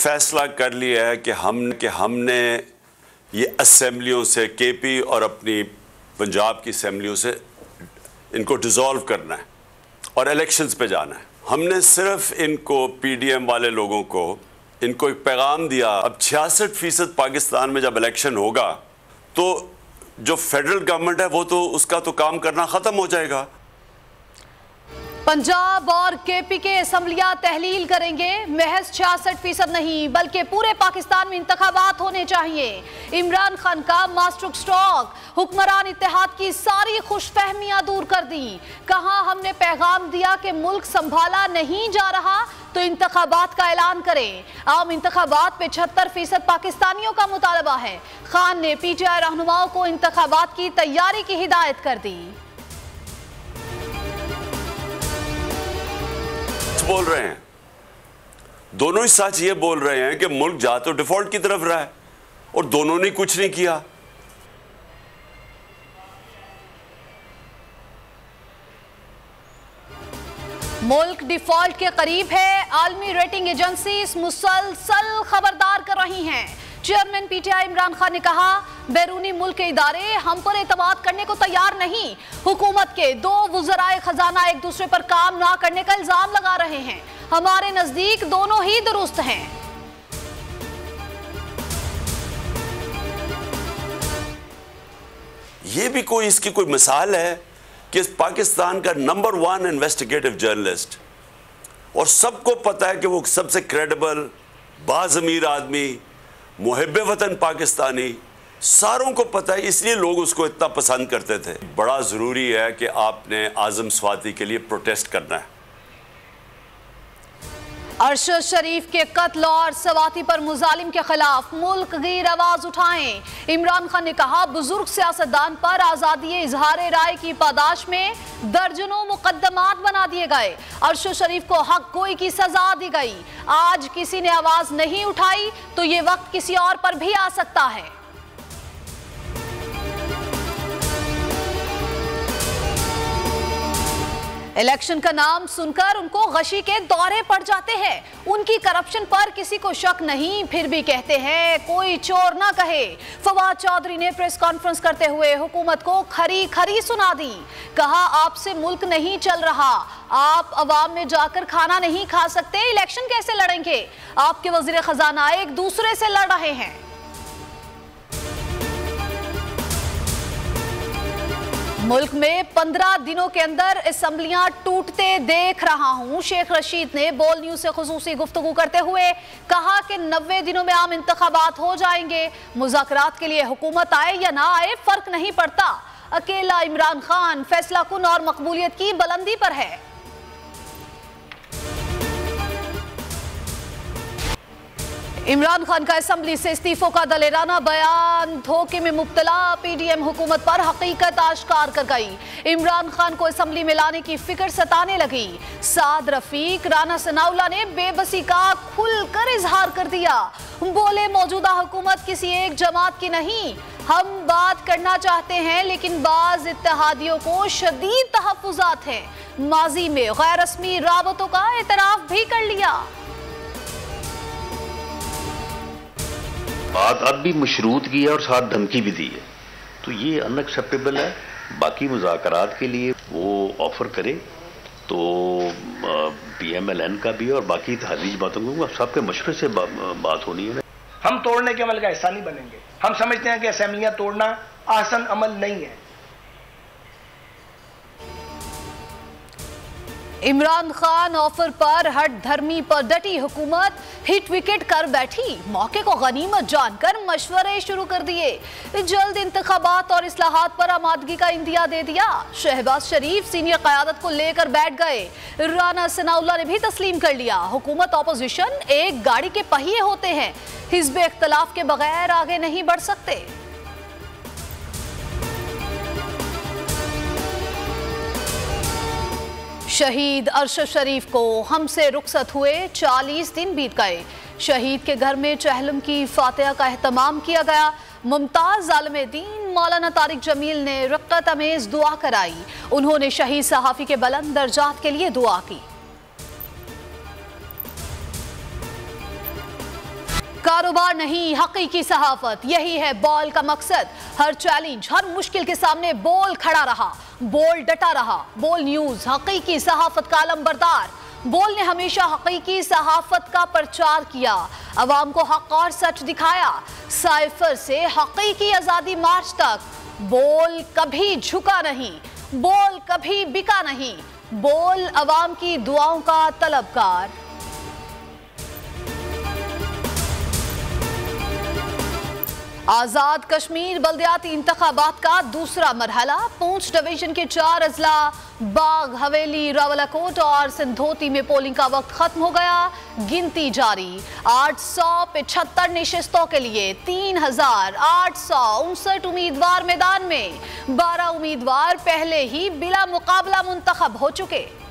फैसला कर लिया है कि हमने ये असेंबलियों से केपी और अपनी पंजाब की असेंबलियों से इनको डिसॉल्व करना है और इलेक्शंस पे जाना है। हमने सिर्फ इनको पीडीएम वाले लोगों को इनको एक पैगाम दिया, अब 66% पाकिस्तान में जब इलेक्शन होगा तो जो फेडरल गवर्नमेंट है वो तो उसका तो काम करना खत्म हो जाएगा। पंजाब और केपी के असम्बलियां तहलील करेंगे, महज 66% नहीं बल्कि पूरे पाकिस्तान में इंतखाबात होने चाहिए। इमरान खान का मास्टर स्ट्रोक, हुक्मरान इत्तेहाद की सारी खुशफहमियां दूर कर दी। कहा हमने पैगाम दिया कि मुल्क संभाला नहीं जा रहा तो इंतखाबात का ऐलान करें। आम इंतखाबात पे 76% पाकिस्तानियों का मुतालबा है। खान ने पीटीआई रहनुमाओं को इंतखाबात की तैयारी की हिदायत कर दी। बोल रहे हैं दोनों ही सच ये बोल रहे हैं कि मुल्क जा तो डिफॉल्ट की तरफ रहा है और दोनों ने कुछ नहीं किया। मुल्क डिफॉल्ट के करीब है। आलमी रेटिंग एजेंसीज मुसलसल खबरदार कर रही हैं। चेयरमैन पीटीआई इमरान खान ने कहा बैरूनी मुल्क के इदारे हम पर एतमाद करने को तैयार नहीं। हुकूमत के 2 वज़राए खजाना एक दूसरे पर काम ना करने का इल्जाम लगा रहे हैं। हमारे नजदीक दोनों ही दुरुस्त हैं। ये भी कोई इसकी कोई मिसाल है कि इस पाकिस्तान का नंबर 1 इन्वेस्टिगेटिव जर्नलिस्ट और सबको पता है कि वो सबसे क्रेडिबल बाज़मीर आदमी, मुहिब्बे वतन पाकिस्तानी, सारों को पता है, इसलिए लोग उसको इतना पसंद करते थे। बड़ा ज़रूरी है कि आपने आज़म स्वाति के लिए प्रोटेस्ट करना है। अरशद शरीफ के कत्ल और सवाती पर मुजालिम के खिलाफ मुल्क गीर आवाज उठाएं। इमरान खान ने कहा बुजुर्ग सियासतदान पर आज़ादी इजहार राय की पादाश में दर्जनों मुकदमात बना दिए गए। अरशद शरीफ को हक गोई की सजा दी गई। आज किसी ने आवाज नहीं उठाई तो ये वक्त किसी और पर भी आ सकता है। इलेक्शन का नाम सुनकर उनको गशी के दौरे पड़ जाते हैं। उनकी करप्शन पर किसी को शक नहीं, फिर भी कहते हैं कोई चोर ना कहे। फवाद चौधरी ने प्रेस कॉन्फ्रेंस करते हुए हुकूमत को खरी खरी सुना दी। कहा आपसे मुल्क नहीं चल रहा, आप अवाम में जाकर खाना नहीं खा सकते, इलेक्शन कैसे लड़ेंगे? आपके वजीर खजाना एक दूसरे से लड़ रहे हैं। मुल्क में 15 दिनों के अंदर असेंबलियां टूटते देख रहा हूं। शेख रशीद ने बोल न्यूज से खुसूसी गुफ्तगू करते हुए कहा कि 90 दिनों में आम इंतखाबात हो जाएंगे। मुज़ाकरात के लिए हुकूमत आए या ना आए फर्क नहीं पड़ता। अकेला इमरान खान फैसला कुन और मकबूलियत की बुलंदी पर है। इमरान खान का असेंबली से इस्तीफों का दलेराना बयान, धोखे में मुब्तला पीडीएम हुकूमत पर हकीकत आश्कार कर गई। इमरान खान को असेंबली में लाने की फिक्र सताने लगी। साद रफीक, राना सनाउल्लाह ने बेबसी का खुलकर इजहार कर दिया। बोले मौजूदा हुकूमत किसी एक जमात की नहीं, हम बात करना चाहते हैं लेकिन बाज इत्तेहादियों को शदीद तहफ्फुज़ात हैं। माजी में गैर रस्मी राबतों का एतराफ भी कर लिया। बात अब भी मशरूत की है और साथ धमकी भी दी है, तो ये अनएक्सेप्टेबल है। बाकी मुज़ाकरात के लिए वो ऑफर करे तो पीएमएलएन का भी और बाकी तहरीज बातों को सबके मशवरे से बात होनी है। हम तोड़ने के अमल का हिस्सा नहीं बनेंगे। हम समझते हैं कि असेंबलियां तोड़ना आसान अमल नहीं है। इमरान खान ऑफर पर हट धर्मी पर डटी हुकूमत हिट विकेट कर बैठी। मौके को गनीमत जानकर मशवरे शुरू कर दिए। जल्द इंतखाबात और इस्लाहात पर आमादगी का इंदिया दे दिया। शहबाज शरीफ सीनियर क़यादत को लेकर बैठ गए। राना सनाउल्लाह ने भी तस्लीम कर लिया। हुकूमत ऑपोजिशन एक गाड़ी के पहिए होते हैं, हिज़्ब इख्तलाफ के बगैर आगे नहीं बढ़ सकते। शहीद अरशद शरीफ को हमसे रुखसत हुए 40 दिन बीत गए। शहीद के घर में चहलम की फातिहा का एहतमाम किया गया। मुमताज आलम दीन मौलाना तारिक जमील ने रक़्क़त अमेज़ दुआ कराई। उन्होंने शहीद सहाफ़ी के बुलंद दर्जात के लिए दुआ की। कारोबार नहीं, हकीकी सहाफत, यही है बॉल का मकसद। हर चैलेंज, हर मुश्किल के सामने बोल खड़ा रहा, बोल डटा रहा। बोल न्यूज हकीकी सहाफत का अलंबरदार। बोल ने हमेशा हकीकी सहाफत का प्रचार किया, अवाम को हक और सच दिखाया। साइफर से हकीकी आजादी मार्च तक बोल कभी झुका नहीं, बोल कभी बिका नहीं। बोल अवाम की दुआओं का तलबगार। आजाद कश्मीर बल्दियाती इंतखाबात का दूसरा मरहला। पूंछ डिवीजन के 4 अजला बाग, हवेली, रावलाकोट और सिंधोती में पोलिंग का वक्त खत्म हो गया। गिनती जारी। 875 निशिस्तों के लिए 3859 उम्मीदवार मैदान में। 12 उम्मीदवार पहले ही बिला मुकाबला मुंतखब हो चुके।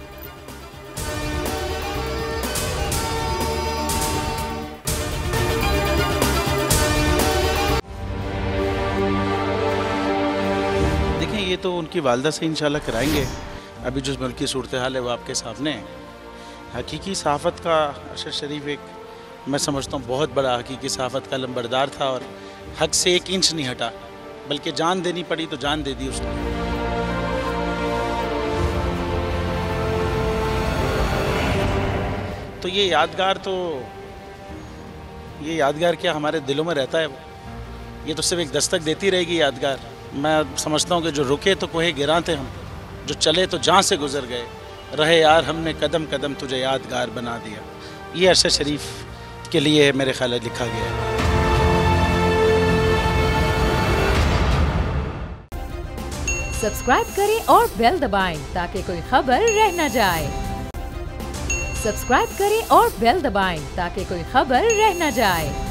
ये तो उनकी वालदा से इंशाल्लाह कराएंगे। अभी जो मुल्क की सूरत हाल है वो आपके सामने है। हकीकी सहाफ़त का अरशद शरीफ एक मैं समझता हूँ बहुत बड़ा हकीकी सहाफ़त का लंबरदार था और हक से 1 इंच नहीं हटा, बल्कि जान देनी पड़ी तो जान दे दी उसने। तो ये यादगार क्या हमारे दिलों में रहता है। ये तो सिर्फ एक दस्तक देती रहेगी यादगार। मैं समझता हूँ कि जो रुके तो कोहे गिरा थे हम, जो चले तो जहाँ से गुजर गए, रहे यार हमने कदम कदम तुझे यादगार बना दिया। ये अरशद शरीफ के लिए मेरे ख्याल लिखा गया है। सब्सक्राइब करें और बेल दबाएं ताकि कोई खबर रह न जाए। सब्सक्राइब करें और बेल दबाएं ताकि कोई खबर रह न जाए।